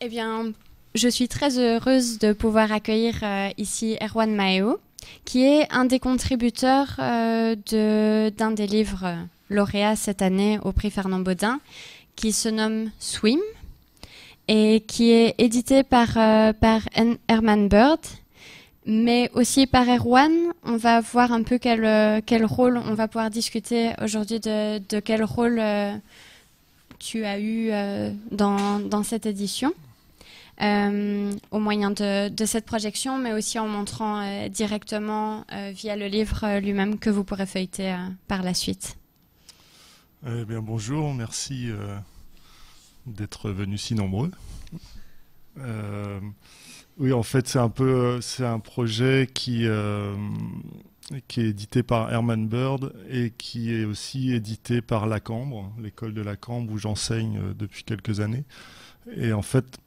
Eh bien, je suis très heureuse de pouvoir accueillir ici Erwan Maheo, qui est un des contributeurs d'un des livres lauréats cette année au prix Fernand Bodin, qui se nomme Swim, et qui est édité par Herman Bird, mais aussi par Erwan. On va voir un peu quel rôle, on va pouvoir discuter aujourd'hui de quel rôle tu as eu dans cette édition, au moyen de cette projection, mais aussi en montrant directement via le livre lui-même que vous pourrez feuilleter par la suite. Eh bien, bonjour, merci d'être venus si nombreux. Oui, en fait, c'est un projet qui est édité par Herman Bird et qui est aussi édité par La Cambre, l'école de La Cambre où j'enseigne depuis quelques années. Et en fait,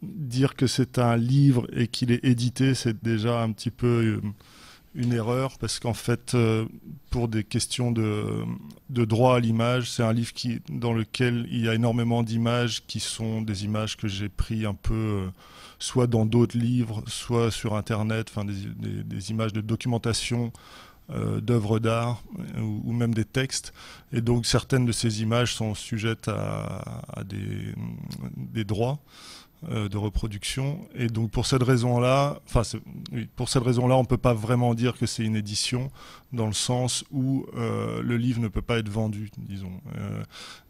dire que c'est un livre et qu'il est édité, c'est déjà un petit peu une erreur, parce qu'en fait, pour des questions de droit à l'image, c'est un livre dans lequel il y a énormément d'images qui sont des images que j'ai pris un peu soit dans d'autres livres, soit sur Internet, enfin des images de documentation d'œuvres d'art ou même des textes. Et donc certaines de ces images sont sujettes à des droits de reproduction, et donc pour cette raison-là, on peut pas vraiment dire que c'est une édition dans le sens où le livre ne peut pas être vendu, disons.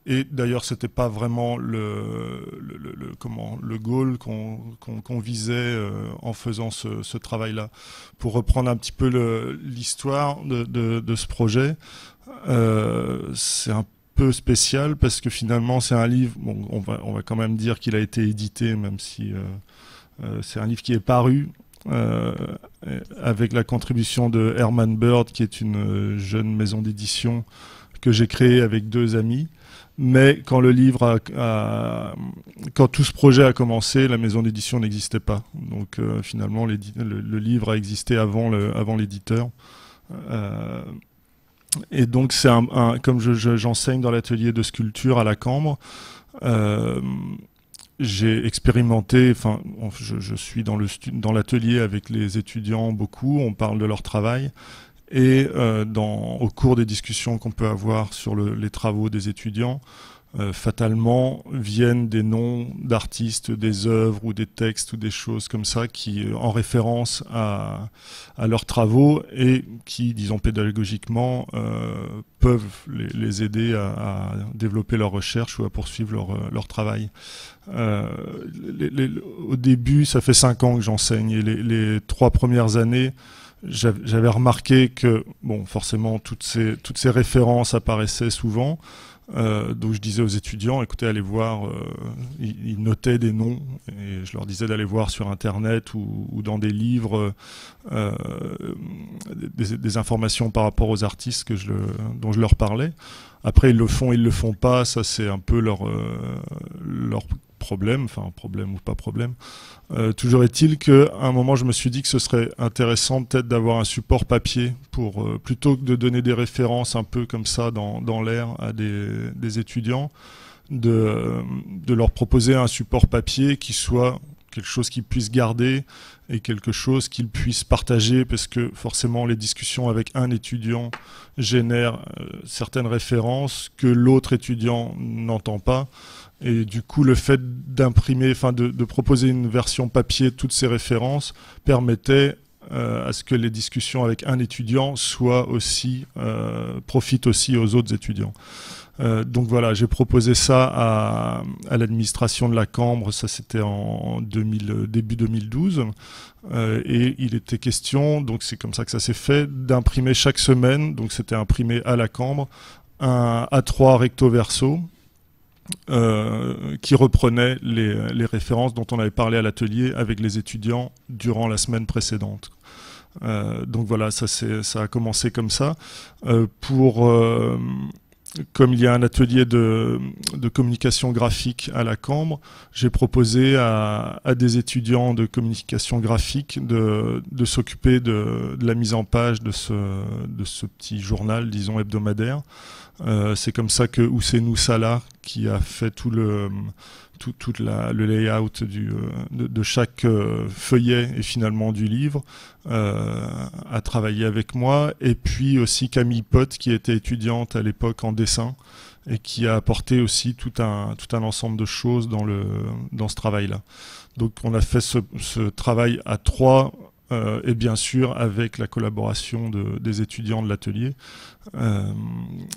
Et d'ailleurs, c'était pas vraiment le goal qu'on visait en faisant ce travail-là. Pour reprendre un petit peu l'histoire de ce projet, c'est un peu spécial parce que finalement c'est un livre, bon, on va quand même dire qu'il a été édité, même si c'est un livre qui est paru avec la contribution de Herman Bird, qui est une jeune maison d'édition que j'ai créée avec deux amis. Mais quand quand tout ce projet a commencé, la maison d'édition n'existait pas. Donc finalement le livre a existé avant l'éditeur. Et donc c'est comme j'enseigne dans l'atelier de sculpture à La Cambre, j'ai expérimenté, enfin je suis dans l'atelier avec les étudiants beaucoup, on parle de leur travail, et au cours des discussions qu'on peut avoir sur les travaux des étudiants, fatalement viennent des noms d'artistes, des œuvres ou des textes ou des choses comme ça qui, en référence à leurs travaux et qui, disons pédagogiquement, peuvent les aider à développer leur recherche ou à poursuivre leur travail. Au début, ça fait 5 ans que j'enseigne, et les 3 premières années, j'avais remarqué que, bon, forcément, toutes ces références apparaissaient souvent. Donc je disais aux étudiants, écoutez, allez voir, ils notaient des noms, et je leur disais d'aller voir sur Internet ou dans des livres des informations par rapport aux artistes dont je leur parlais. Après, ils le font pas, ça c'est un peu leur problème, enfin problème ou pas problème. Toujours est-il qu'à un moment, je me suis dit que ce serait intéressant peut-être d'avoir un support papier pour, plutôt que de donner des références un peu comme ça dans l'air à des étudiants, de leur proposer un support papier qui soit quelque chose qu'ils puissent garder et quelque chose qu'ils puissent partager, parce que forcément les discussions avec un étudiant génèrent certaines références que l'autre étudiant n'entend pas. Et du coup, le fait d'imprimer, enfin de proposer une version papier de toutes ces références permettait à ce que les discussions avec un étudiant profitent aussi aux autres étudiants. Donc voilà, j'ai proposé ça à l'administration de La Cambre, ça c'était en début 2012, et il était question, donc c'est comme ça que ça s'est fait, d'imprimer chaque semaine, donc c'était imprimé à La Cambre, un A3 recto verso, qui reprenait les références dont on avait parlé à l'atelier avec les étudiants durant la semaine précédente. Donc voilà, ça a commencé comme ça. Comme il y a un atelier de communication graphique à La Cambre, j'ai proposé à des étudiants de communication graphique de s'occuper de la mise en page de ce petit journal, disons, hebdomadaire. C'est comme ça que Ousseynou Salah, qui a fait tout le layout de chaque feuillet et finalement du livre, a travaillé avec moi. Et puis aussi Camille Pott, qui était étudiante à l'époque en dessin et qui a apporté aussi tout un ensemble de choses dans ce travail-là. Donc on a fait ce travail à 3, et bien sûr avec la collaboration des étudiants de l'atelier.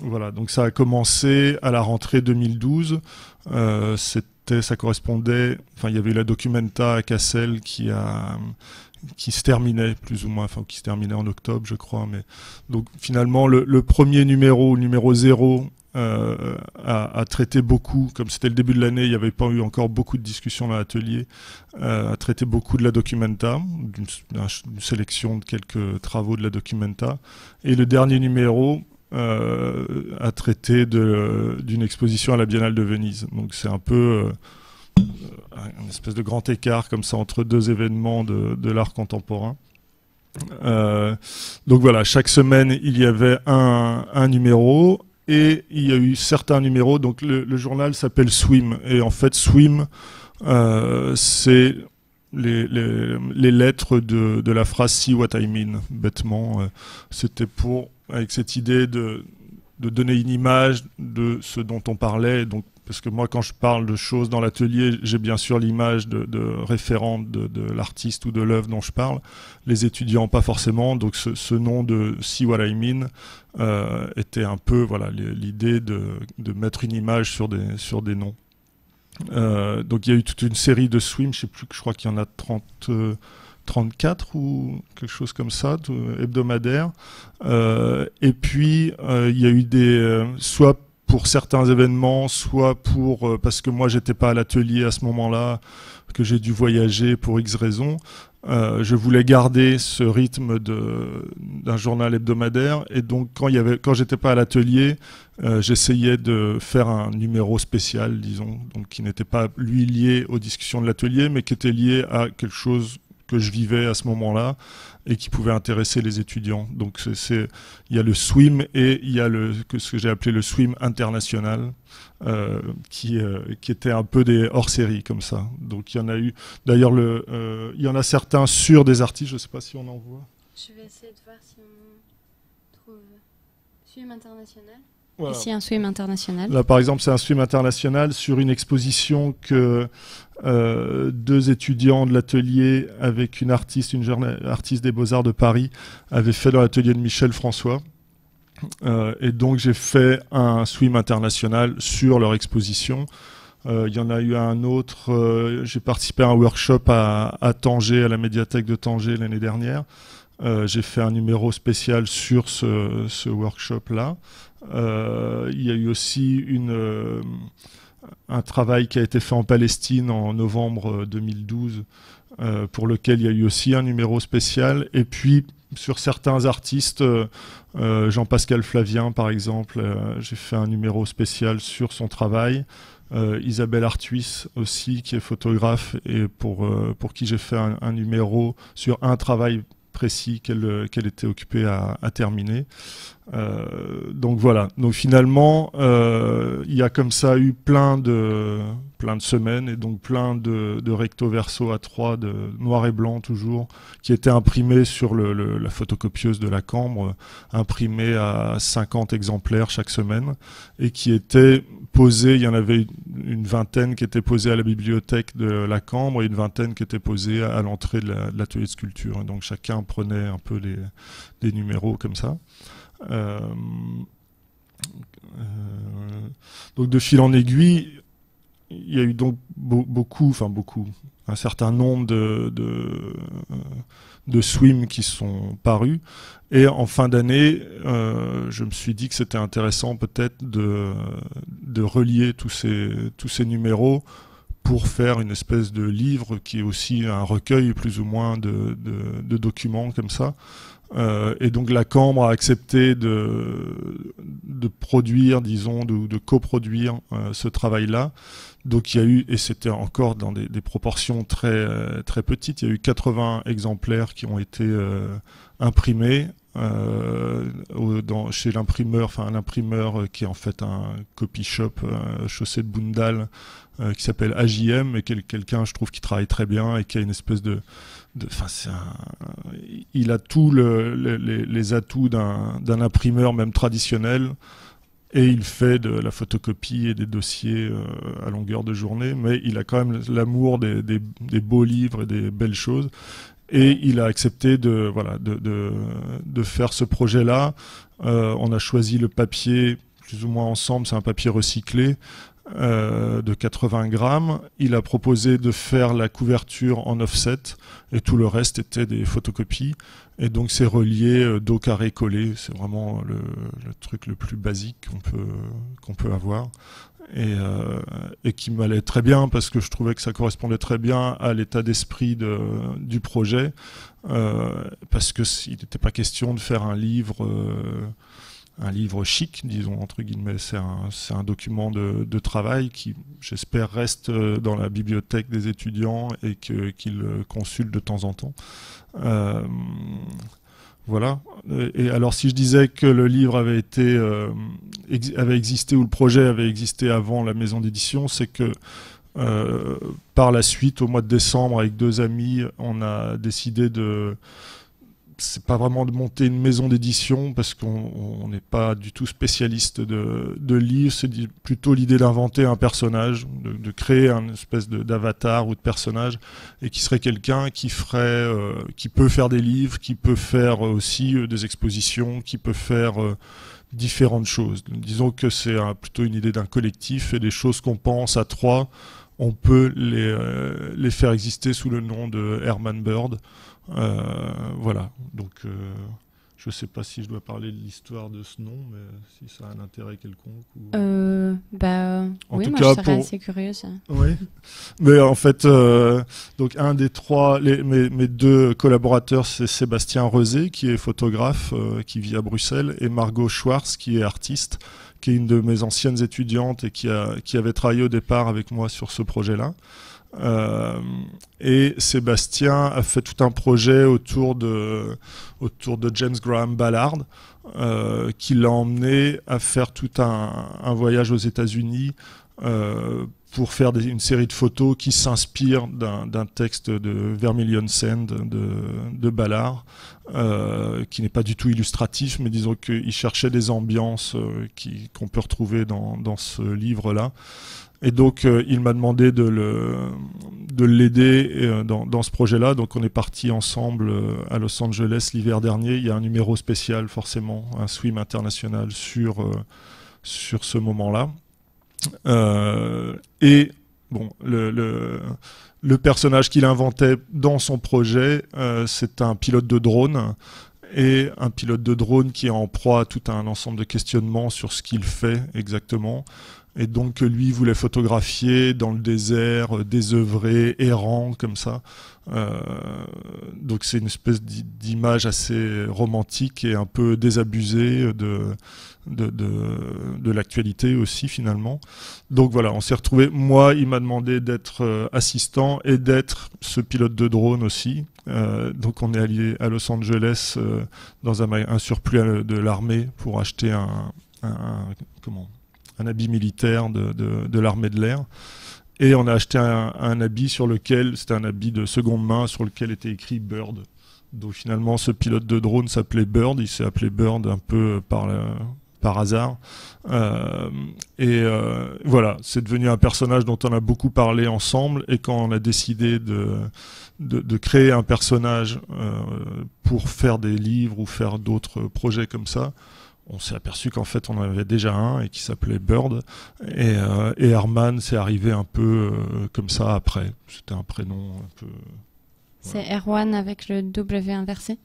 Voilà, donc ça a commencé à la rentrée 2012. Ça correspondait, enfin il y avait eu la Documenta à Cassel qui se terminait plus ou moins, enfin qui se terminait en octobre je crois. Mais donc finalement le premier numéro, le numéro 0, a traité beaucoup, comme c'était le début de l'année, il n'y avait pas eu encore beaucoup de discussions dans l'atelier, a traité beaucoup de la Documenta, d'une sélection de quelques travaux de la Documenta. Et le dernier numéro a traité d'une exposition à la Biennale de Venise. Donc c'est un peu une espèce de grand écart comme ça entre 2 événements de l'art contemporain. Donc voilà, chaque semaine il y avait un numéro. Et il y a eu certains numéros, donc le journal s'appelle Swim, et en fait Swim, c'est les lettres de la phrase See What I Mean, bêtement. C'était avec cette idée de donner une image de ce dont on parlait, donc, parce que moi quand je parle de choses dans l'atelier, j'ai bien sûr l'image de référente de l'artiste ou de l'œuvre dont je parle, les étudiants pas forcément, donc ce nom de See What I Mean était un peu voilà, l'idée de mettre une image sur des noms. Donc il y a eu toute une série de Swim, je sais plus, je crois qu'il y en a 34 ou quelque chose comme ça, hebdomadaires. Et puis il y a eu soit pour certains événements, soit parce que moi j'étais pas à l'atelier à ce moment-là, que j'ai dû voyager pour X raisons. Je voulais garder ce rythme d'un journal hebdomadaire, et donc quand j'étais pas à l'atelier, j'essayais de faire un numéro spécial, disons, donc qui n'était pas lui lié aux discussions de l'atelier, mais qui était lié à quelque chose que je vivais à ce moment-là et qui pouvait intéresser les étudiants. Donc il y a le Swim et il y a ce que j'ai appelé le Swim international, qui était un peu des hors-série comme ça. Donc il y en a eu, d'ailleurs il y en a certains sur des artistes, je ne sais pas si on en voit. Je vais essayer de voir si on trouve Swim international. Voilà. Ici un Swim international. Là par exemple c'est un Swim international sur une exposition que 2 étudiants de l'atelier avec une artiste des Beaux-Arts de Paris avaient fait dans l'atelier de Michel François. Et donc j'ai fait un Swim international sur leur exposition. Il y en a eu un autre, j'ai participé à un workshop à Tanger, à la médiathèque de Tanger l'année dernière. J'ai fait un numéro spécial sur ce workshop-là. Il y a eu aussi un travail qui a été fait en Palestine en novembre 2012, pour lequel il y a eu aussi un numéro spécial. Et puis, sur certains artistes, Jean-Pascal Flavien, par exemple, j'ai fait un numéro spécial sur son travail. Isabelle Artuis aussi, qui est photographe, et pour qui j'ai fait un numéro sur un travail précis qu'elle était occupée à terminer. Donc voilà. Donc finalement, il y a comme ça eu plein de semaines, et donc plein de recto verso A3 de noir et blanc toujours, qui étaient imprimés sur la photocopieuse de la Cambre, imprimés à 50 exemplaires chaque semaine, et qui étaient posés. Il y en avait une vingtaine qui étaient posés à la bibliothèque de la Cambre et une vingtaine qui étaient posés à l'entrée de l'atelier de sculpture. Et donc chacun prenait un peu des numéros comme ça. Donc de fil en aiguille, il y a eu donc beaucoup, un certain nombre de Swim qui sont parus. Et en fin d'année, je me suis dit que c'était intéressant peut-être de relier tous ces numéros pour faire une espèce de livre qui est aussi un recueil plus ou moins de documents comme ça. Et donc la Cambre a accepté de produire, disons, de coproduire ce travail-là. Donc il y a eu, et c'était encore dans des proportions très, très petites, il y a eu 80 exemplaires qui ont été imprimés chez l'imprimeur, enfin un imprimeur qui est en fait un copy shop chaussée de Boundal, qui s'appelle AJM, et quelqu'un, je trouve, qui travaille très bien et qui a une espèce il a tous les atouts d'un imprimeur même traditionnel, et il fait de la photocopie et des dossiers à longueur de journée, mais il a quand même l'amour des beaux livres et des belles choses. Et il a accepté de faire ce projet-là. On a choisi le papier plus ou moins ensemble, c'est un papier recyclé de 80 grammes. Il a proposé de faire la couverture en offset et tout le reste était des photocopies. Et donc c'est relié dos carré collé. C'est vraiment le truc le plus basique qu'on peut avoir. Et qui m'allait très bien parce que je trouvais que ça correspondait très bien à l'état d'esprit du projet, parce que il n'était pas question de faire un livre chic, disons entre guillemets. C'est un document de travail qui, j'espère, reste dans la bibliothèque des étudiants et qu'ils consultent de temps en temps. Voilà. Et alors, si je disais que le livre avait existé, ou le projet avait existé avant la maison d'édition, c'est que par la suite, au mois de décembre, avec 2 amis, on a décidé c'est pas vraiment de monter une maison d'édition parce qu'on n'est pas du tout spécialiste de livres, c'est plutôt l'idée d'inventer un personnage, de créer une espèce d'avatar ou de personnage, et qui serait quelqu'un qui peut faire des livres, qui peut faire aussi des expositions, qui peut faire différentes choses. Disons que c'est plutôt une idée d'un collectif, et des choses qu'on pense à 3, on peut les faire exister sous le nom de Herman Bird. Voilà, donc je ne sais pas si je dois parler de l'histoire de ce nom, mais si ça a un intérêt quelconque. Oui, moi je serais assez curieuse. Oui, mais en fait, donc un des 3, mes 2 collaborateurs, c'est Sébastien Rezé, qui est photographe, qui vit à Bruxelles, et Margot Schwartz, qui est artiste, qui est une de mes anciennes étudiantes et qui avait travaillé au départ avec moi sur ce projet-là. Et Sébastien a fait tout un projet autour de James Graham Ballard, qui l'a emmené à faire tout un voyage aux États-Unis pour faire une série de photos qui s'inspirent d'un texte de Vermilion Sand de Ballard, qui n'est pas du tout illustratif, mais disons qu'il cherchait des ambiances qu'on peut retrouver dans ce livre-là. Et donc, il m'a demandé de l'aider dans ce projet-là. Donc, on est parti ensemble à Los Angeles l'hiver dernier. Il y a un numéro spécial, forcément, un swim international sur ce moment-là. Et bon, le personnage qu'il inventait dans son projet, c'est un pilote de drone. Et un pilote de drone qui est en proie à tout un ensemble de questionnements sur ce qu'il fait exactement. Et donc lui voulait photographier dans le désert, désœuvré, errant, comme ça. Donc c'est une espèce d'image assez romantique et un peu désabusée de l'actualité aussi, finalement. Donc voilà, on s'est retrouvés. Moi, il m'a demandé d'être assistant et d'être ce pilote de drone aussi. Donc on est allé à Los Angeles dans un surplus de l'armée pour acheter un habit militaire de l'armée de l'air. Et on a acheté un habit sur lequel, c'était un habit de seconde main, sur lequel était écrit Bird. Donc finalement, ce pilote de drone s'appelait Bird, il s'est appelé Bird un peu par hasard. Voilà, c'est devenu un personnage dont on a beaucoup parlé ensemble, et quand on a décidé de créer un personnage pour faire des livres ou faire d'autres projets comme ça, on s'est aperçu qu'en fait on en avait déjà un et qui s'appelait Bird, et Herman c'est arrivé un peu comme ça après. C'était un prénom un peu... C'est Erwan avec le W inversé?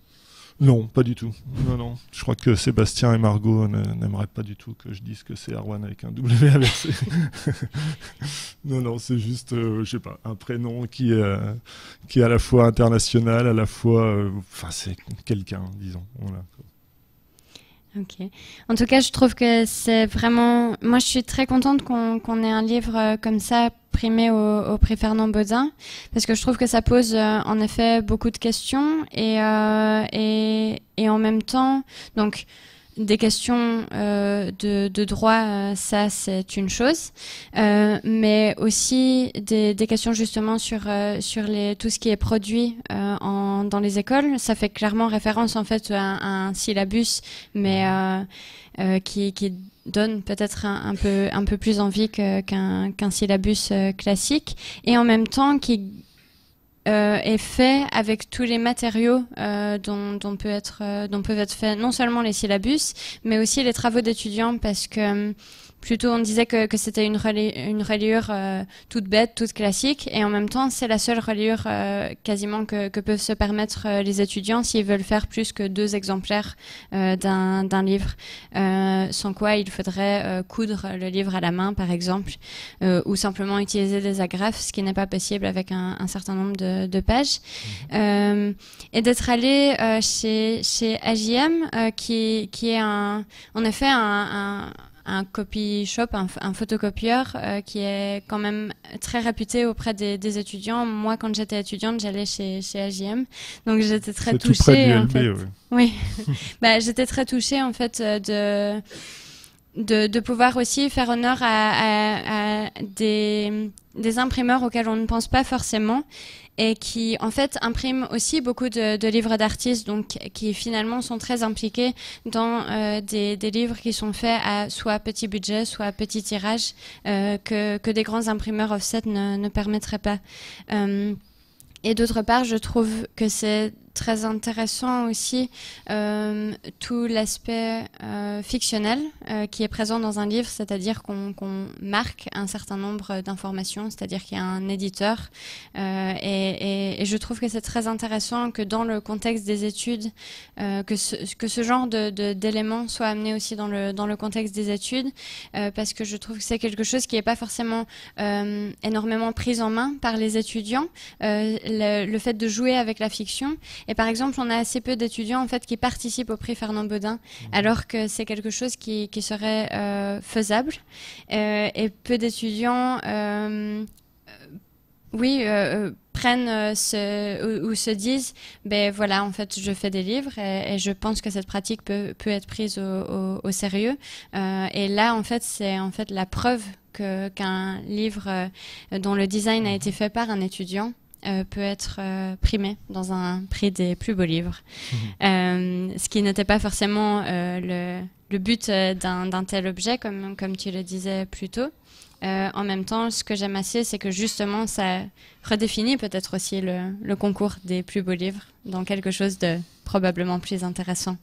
Non, pas du tout. Non. Je crois que Sébastien et Margot n'aimeraient pas du tout que je dise que c'est Erwan avec un W inversé. Non, c'est juste, je sais pas, un prénom qui est à la fois international, à la fois... Enfin, c'est quelqu'un, disons. Voilà. Ok. En tout cas, je trouve que c'est vraiment... Moi, je suis très contente qu'on ait un livre comme ça primé au prix Fernand Bodin, parce que je trouve que ça pose en effet beaucoup de questions et en même temps, donc des questions de droit, ça c'est une chose, mais aussi des questions justement sur tout ce qui est produit dans les écoles. Ça fait clairement référence en fait à un syllabus, mais qui donne peut-être un peu plus envie qu'un syllabus classique, et en même temps qui est fait avec tous les matériaux dont peuvent être faits non seulement les syllabus, mais aussi les travaux d'étudiants, parce que plutôt on disait que c'était une reliure toute bête, toute classique, et en même temps c'est la seule reliure quasiment que peuvent se permettre les étudiants s'ils veulent faire plus que 2 exemplaires d'un livre, sans quoi il faudrait coudre le livre à la main par exemple, ou simplement utiliser des agrafes, ce qui n'est pas possible avec un certain nombre de pages. Et d'être allé chez AJM, qui est en effet un copy shop, un photocopieur qui est quand même très réputé auprès des étudiants. Moi, quand j'étais étudiante, j'allais chez AJM, donc j'étais très touchée. C'est tout près du en LB, fait. Oui. Bah, j'étais très touchée en fait de pouvoir aussi faire honneur à des imprimeurs auxquels on ne pense pas forcément, et qui en fait impriment aussi beaucoup de livres d'artistes, donc qui finalement sont très impliqués dans des livres qui sont faits à soit petit budget, soit petit tirage, que des grands imprimeurs offset ne permettraient pas. Et d'autre part, je trouve que c'est très intéressant aussi tout l'aspect fictionnel qui est présent dans un livre, c'est-à-dire qu'on marque un certain nombre d'informations, c'est-à-dire qu'il y a un éditeur, et je trouve que c'est très intéressant que dans le contexte des études, que ce genre d'éléments soit amené aussi dans le contexte des études, parce que je trouve que c'est quelque chose qui n'est pas forcément énormément pris en main par les étudiants, le fait de jouer avec la fiction. Et par exemple, on a assez peu d'étudiants en fait qui participent au prix Fernand Bodin, alors que c'est quelque chose qui serait faisable. Et peu d'étudiants, prennent ou se disent, ben voilà, en fait, je fais des livres et je pense que cette pratique peut être prise au sérieux. Et là, en fait, c'est en fait la preuve qu'un livre dont le design a été fait par un étudiant peut être primé dans un prix des plus beaux livres. Ce qui n'était pas forcément le but d'un tel objet, comme tu le disais plus tôt. En même temps, ce que j'aime assez, c'est que justement, ça redéfinit peut-être aussi le concours des plus beaux livres dans quelque chose de probablement plus intéressant.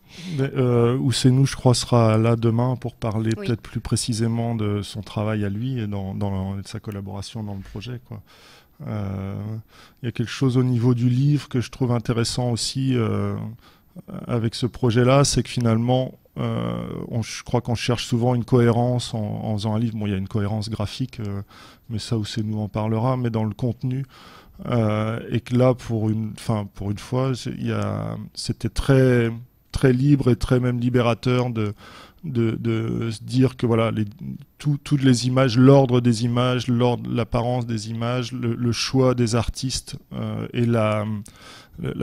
Ousseynou, je crois, sera là demain pour parler peut-être plus précisément de son travail à lui et dans sa collaboration dans le projet, quoi. Il y a quelque chose au niveau du livre que je trouve intéressant aussi avec ce projet-là, c'est que finalement, je crois qu'on cherche souvent une cohérence en faisant un livre. Bon, il y a une cohérence graphique, mais ça, Ousseynou en parlera, mais dans le contenu. Et que là, pour une fois, c'était très, très libre et très même libérateur de se dire que voilà, toutes les images, l'ordre des images, l'apparence des images, le choix des artistes et la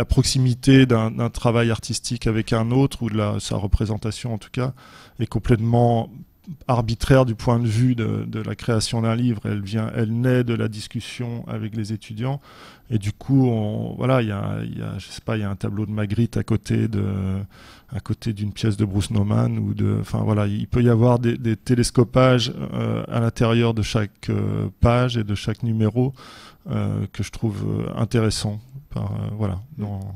proximité d'un travail artistique avec un autre, ou sa représentation en tout cas, est complètement arbitraire du point de vue de la création d'un livre. Elle naît de la discussion avec les étudiants, et du coup, il y a un tableau de Magritte à côté d'une pièce de Bruce Nauman, il peut y avoir des télescopages à l'intérieur de chaque page et de chaque numéro que je trouve intéressant.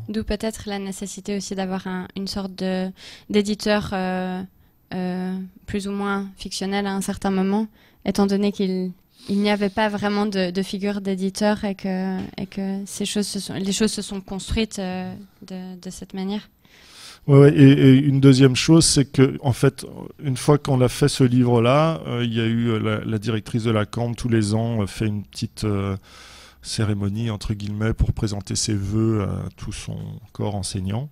D'où peut-être la nécessité aussi d'avoir une sorte d'éditeur plus ou moins fictionnel à un certain moment, étant donné qu'il n'y avait pas vraiment de figure d'éditeur et que les choses se sont construites de cette manière. Ouais, et une deuxième chose, c'est que en fait, une fois qu'on a fait ce livre-là, il y a eu la directrice de la Cambre tous les ans fait une petite cérémonie entre guillemets pour présenter ses vœux à tout son corps enseignant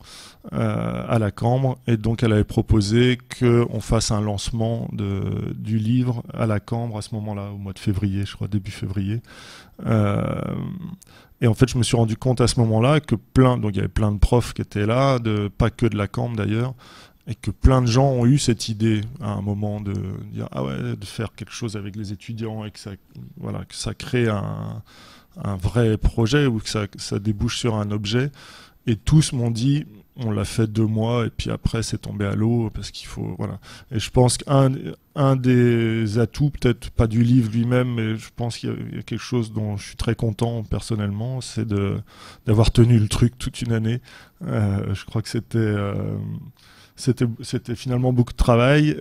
à la Cambre, et donc elle avait proposé qu'on fasse un lancement du livre à la Cambre à ce moment-là, au mois de février, je crois, début février. Et en fait, je me suis rendu compte à ce moment-là que donc il y avait plein de profs qui étaient là, pas que de la Cambre d'ailleurs, et que plein de gens ont eu cette idée à un moment de dire ah ouais, de faire quelque chose avec les étudiants, et que ça crée un vrai projet, ou que ça débouche sur un objet. Et tous m'ont dit, on l'a fait 2 mois et puis après c'est tombé à l'eau parce qu'il faut, voilà. Et je pense qu'un des atouts, peut-être pas du livre lui-même, mais je pense qu'il y a quelque chose dont je suis très content personnellement, c'est d'avoir tenu le truc toute une année. Je crois que c'était finalement beaucoup de travail,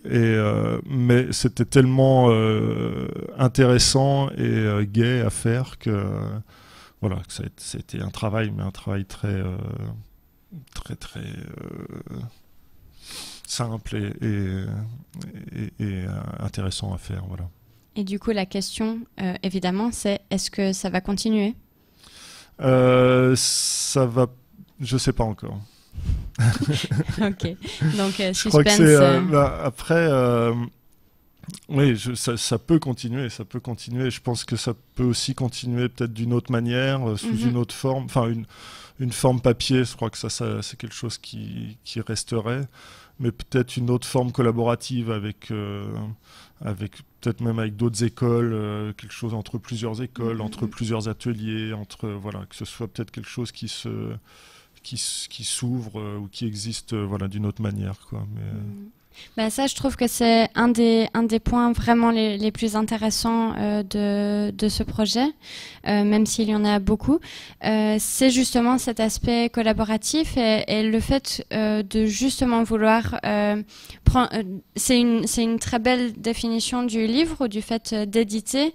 mais c'était tellement intéressant et gai à faire que voilà, que c'était un travail, mais un travail très simple et intéressant à faire, voilà. Et du coup, la question, évidemment, c'est est-ce que ça va continuer? Ça va, je sais pas encore. Ok, donc je crois que suspense. Après, oui, ça peut continuer, ça peut continuer. Je pense que ça peut aussi continuer peut-être d'une autre manière, sous une autre forme, enfin une forme papier. Je crois que ça c'est quelque chose qui resterait, mais peut-être une autre forme collaborative avec peut-être même avec d'autres écoles, quelque chose entre plusieurs écoles, entre plusieurs ateliers, voilà, que ce soit peut-être quelque chose qui s'ouvre ou qui existe, voilà, d'une autre manière, quoi. Mais Bah ça, je trouve que c'est un des points vraiment les plus intéressants de ce projet, même s'il y en a beaucoup. C'est justement cet aspect collaboratif et le fait de justement vouloir prendre. C'est une très belle définition du livre, du fait d'éditer,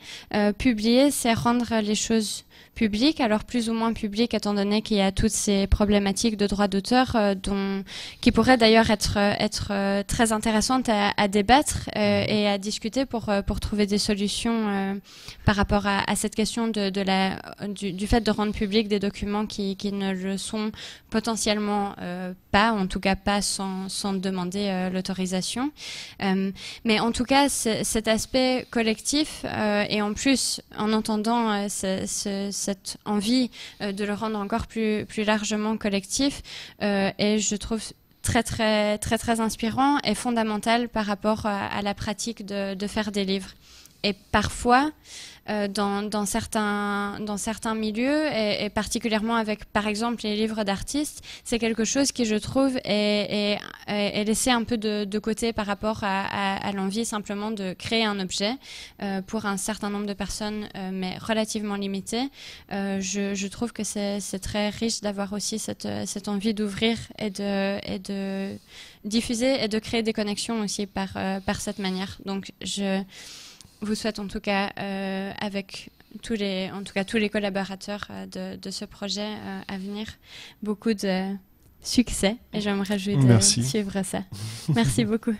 publier, c'est rendre les choses public, alors plus ou moins public étant donné qu'il y a toutes ces problématiques de droit d'auteur qui pourraient d'ailleurs être très intéressantes à débattre et à discuter pour trouver des solutions par rapport à cette question du fait de rendre public des documents qui ne le sont potentiellement pas, en tout cas pas sans demander l'autorisation. Mais en tout cas, cet aspect collectif et en plus, en entendant cette envie de le rendre encore plus largement collectif, et je trouve très inspirant et fondamental par rapport à la pratique de faire des livres. Et parfois, dans certains milieux, et particulièrement avec, par exemple, les livres d'artistes, c'est quelque chose qui, je trouve, est laissé un peu de côté par rapport à l'envie simplement de créer un objet pour un certain nombre de personnes, mais relativement limité. Je trouve que c'est très riche d'avoir aussi cette envie d'ouvrir et de diffuser et de créer des connexions aussi par cette manière. Donc, je vous souhaite en tout cas avec tous les collaborateurs de ce projet à venir beaucoup de succès et je me réjouis de suivre ça. Merci beaucoup.